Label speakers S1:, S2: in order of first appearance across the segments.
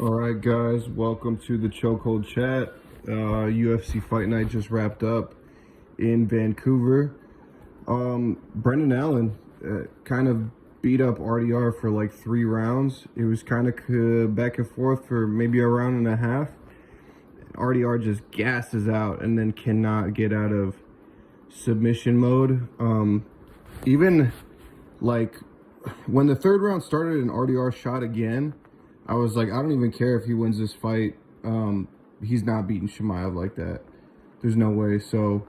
S1: All right, guys, welcome to the Chokehold Chat. UFC Fight Night just wrapped up in Vancouver. Brendan Allen kind of beat up RDR for like 3 rounds. It was kind of back and forth for maybe a round and a half. RDR just gasses out and then cannot get out of submission mode. Even like when the third round started and RDR shot again, I was like, I don't even care if he wins this fight. He's not beating Chimaev like that. There's no way. So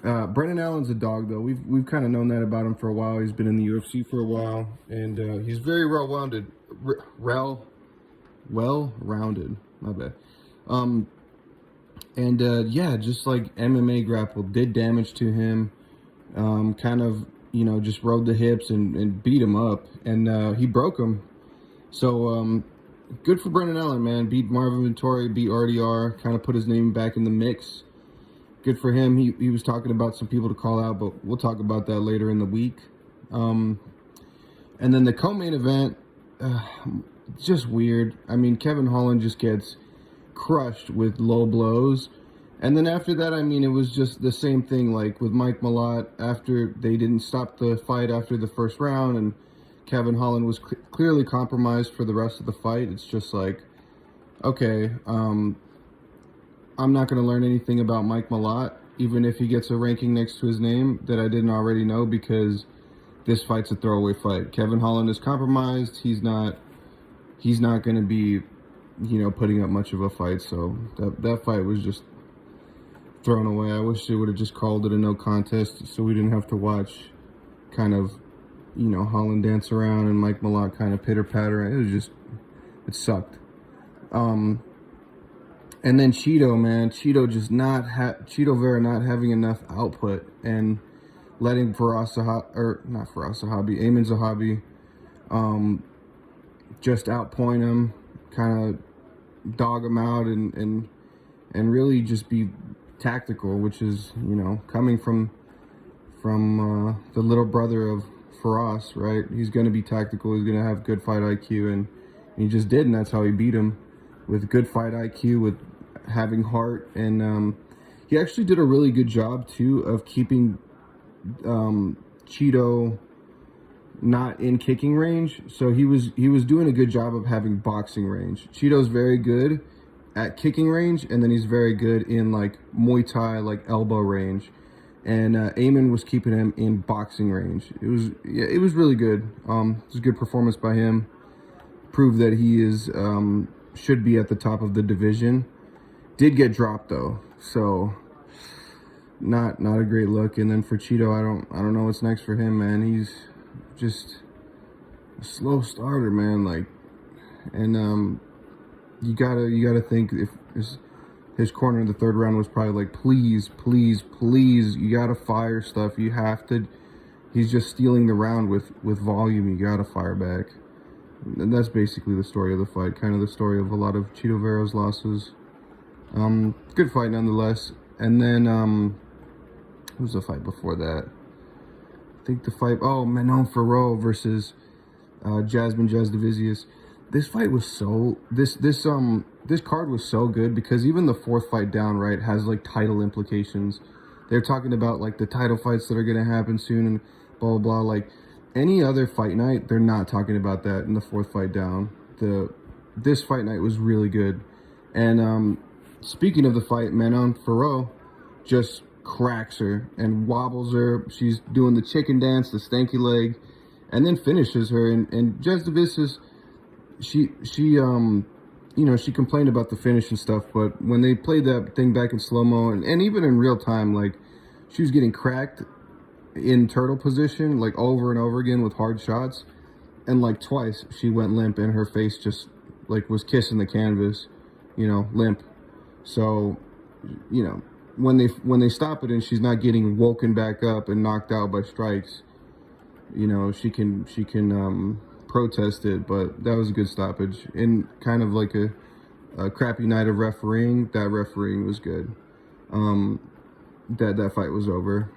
S1: Brendan Allen's a dog, though. We've kind of known that about him for a while. He's been in the UFC for a while, and he's very well-rounded. Well-rounded. My bad. Yeah, just like MMA grapple did damage to him. Kind of, just rode the hips and beat him up, and he broke him. So, good for Brendan Allen, man. Beat Marvin Vettori, beat RDR, kind of put his name back in the mix. Good for him. He was talking about some people to call out, but we'll talk about that later in the week. And then the co-main event, just weird. I mean, Kevin Holland just gets crushed with low blows. And then after that, I mean, it was just the same thing, like with Mike Malott, after they didn't stop the fight after the first round, and Kevin Holland was clearly compromised for the rest of the fight. It's just like, okay, I'm not going to learn anything about Mike Malott, even if he gets a ranking next to his name that I didn't already know, because this fight's a throwaway fight. Kevin Holland is compromised. He's not going to be, putting up much of a fight. So that fight was just thrown away. I wish they would have just called it a no contest so we didn't have to watch kind of, Holland dance around and Mike Malott kind of pitter-patter. It sucked. And then Cheeto, man. Cheeto Vera not having enough output and letting Amin Zahabi, just outpoint him, kind of dog him out and really just be tactical, which is, coming from the little brother of Faraz, right? He's going to be tactical. He's going to have good fight IQ, and he just did, and that's how he beat him, with good fight IQ, with having heart, and he actually did a really good job too of keeping Cheeto not in kicking range. So he was doing a good job of having boxing range. Cheeto's very good at kicking range, and then he's very good in like Muay Thai, like elbow range. And Amin was keeping him in boxing range. It was really good. It was a good performance by him. Proved that he is should be at the top of the division. Did get dropped though, so not a great look. And then for Cheeto, I don't know what's next for him, man. He's just a slow starter, man. Like, and you gotta think if his corner in the third round was probably like, please, you gotta fire stuff. You have to. He's just stealing the round with volume. You gotta fire back. And that's basically the story of the fight. Kind of the story of a lot of Cheeto Vera's losses. Good fight nonetheless. And then who was the fight before that? I think the fight. Oh, Manon Ferrot versus Jasmine Jasudavicius. This fight was so this card was so good, because even the fourth fight down, right, has like title implications. They're talking about like the title fights that are gonna happen soon and blah blah blah. Like any other fight night, they're not talking about that in the fourth fight down. This fight night was really good. And speaking of the fight, Manon Ferrot just cracks her and wobbles her. She's doing the chicken dance, the stanky leg, and then finishes her. And Jasudavicius, she complained about the finish and stuff, but when they played that thing back in slow-mo, and even in real time, like, she was getting cracked in turtle position, like, over and over again with hard shots, and, like, twice she went limp, and her face just, like, was kissing the canvas, limp. So, when they stop it and she's not getting woken back up and knocked out by strikes, she can protest it. But that was a good stoppage. In kind of like a crappy night of refereeing, that refereeing was good. That fight was over.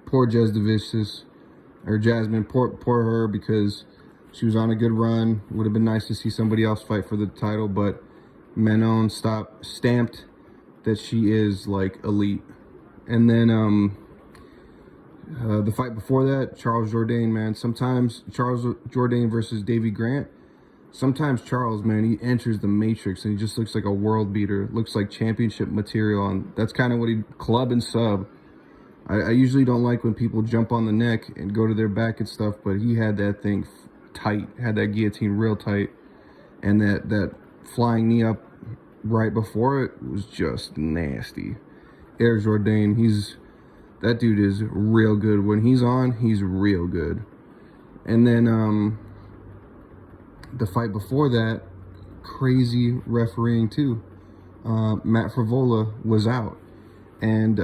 S1: Poor Jasudavicius, or Jasmine, poor her, because She was on a good run. Would have been nice to see somebody else fight for the title, but Manon stamped that she is like elite. And then the fight before that, Charles Jourdain, man. Sometimes Charles Jourdain versus Davy Grant. Sometimes Charles, man, he enters the matrix and he just looks like a world beater. Looks like championship material, and that's kind of what he club and sub. I usually don't like when people jump on the neck and go to their back and stuff, but he had that thing tight, had that guillotine real tight, and that flying knee up right before it was just nasty. Air Jourdain, that dude is real good. When he's on, he's real good. And then the fight before that, crazy refereeing too. Matt Frivola was out, and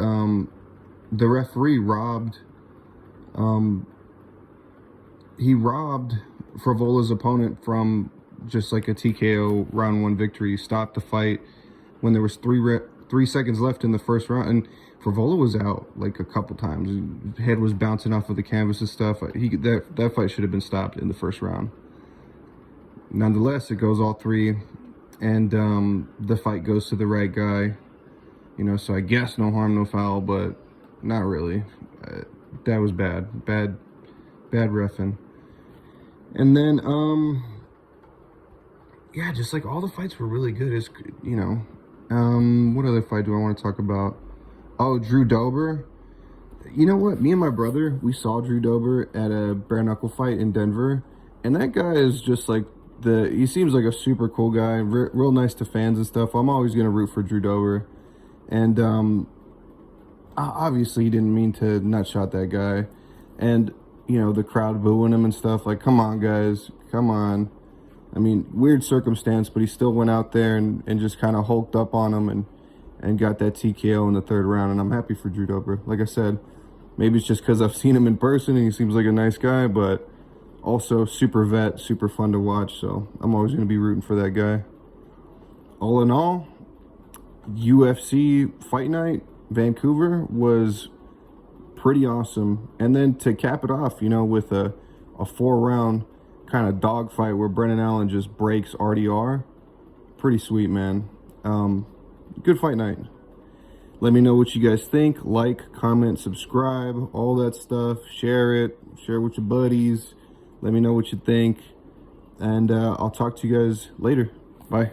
S1: the referee robbed Frivola's opponent from just like a TKO round 1 victory. He stopped the fight when there was 3 seconds left in the first round, and Frivola was out like a couple times. His head was bouncing off of the canvas and stuff. That fight should have been stopped in the first round. Nonetheless, it goes all 3, and the fight goes to the right guy. You know, so I guess no harm, no foul, but not really. That was bad reffing. And then yeah, just like all the fights were really good. Is, you know, what other fight do I want to talk about? Oh, Drew Dober. You know what? Me and my brother, we saw Drew Dober at a bare knuckle fight in Denver, and that guy is just like he seems like a super cool guy, real nice to fans and stuff. I'm always gonna root for Drew Dober, and obviously he didn't mean to nutshot that guy, and you know, the crowd booing him and stuff. Like, come on, guys, come on. I mean, weird circumstance, but he still went out there and just kind of hulked up on him and got that TKO in the 3rd round, and I'm happy for Drew Dober. Like I said, maybe it's just because I've seen him in person and he seems like a nice guy, but also super vet, super fun to watch, so I'm always going to be rooting for that guy. All in all, UFC Fight Night Vancouver was pretty awesome. And then to cap it off, you know, with a 4-round kind of dogfight where Brendan Allen just breaks RDR. Pretty sweet, man. Good fight night. Let me know what you guys think. Like, comment, subscribe, all that stuff. Share it. Share it with your buddies. Let me know what you think. And I'll talk to you guys later. Bye.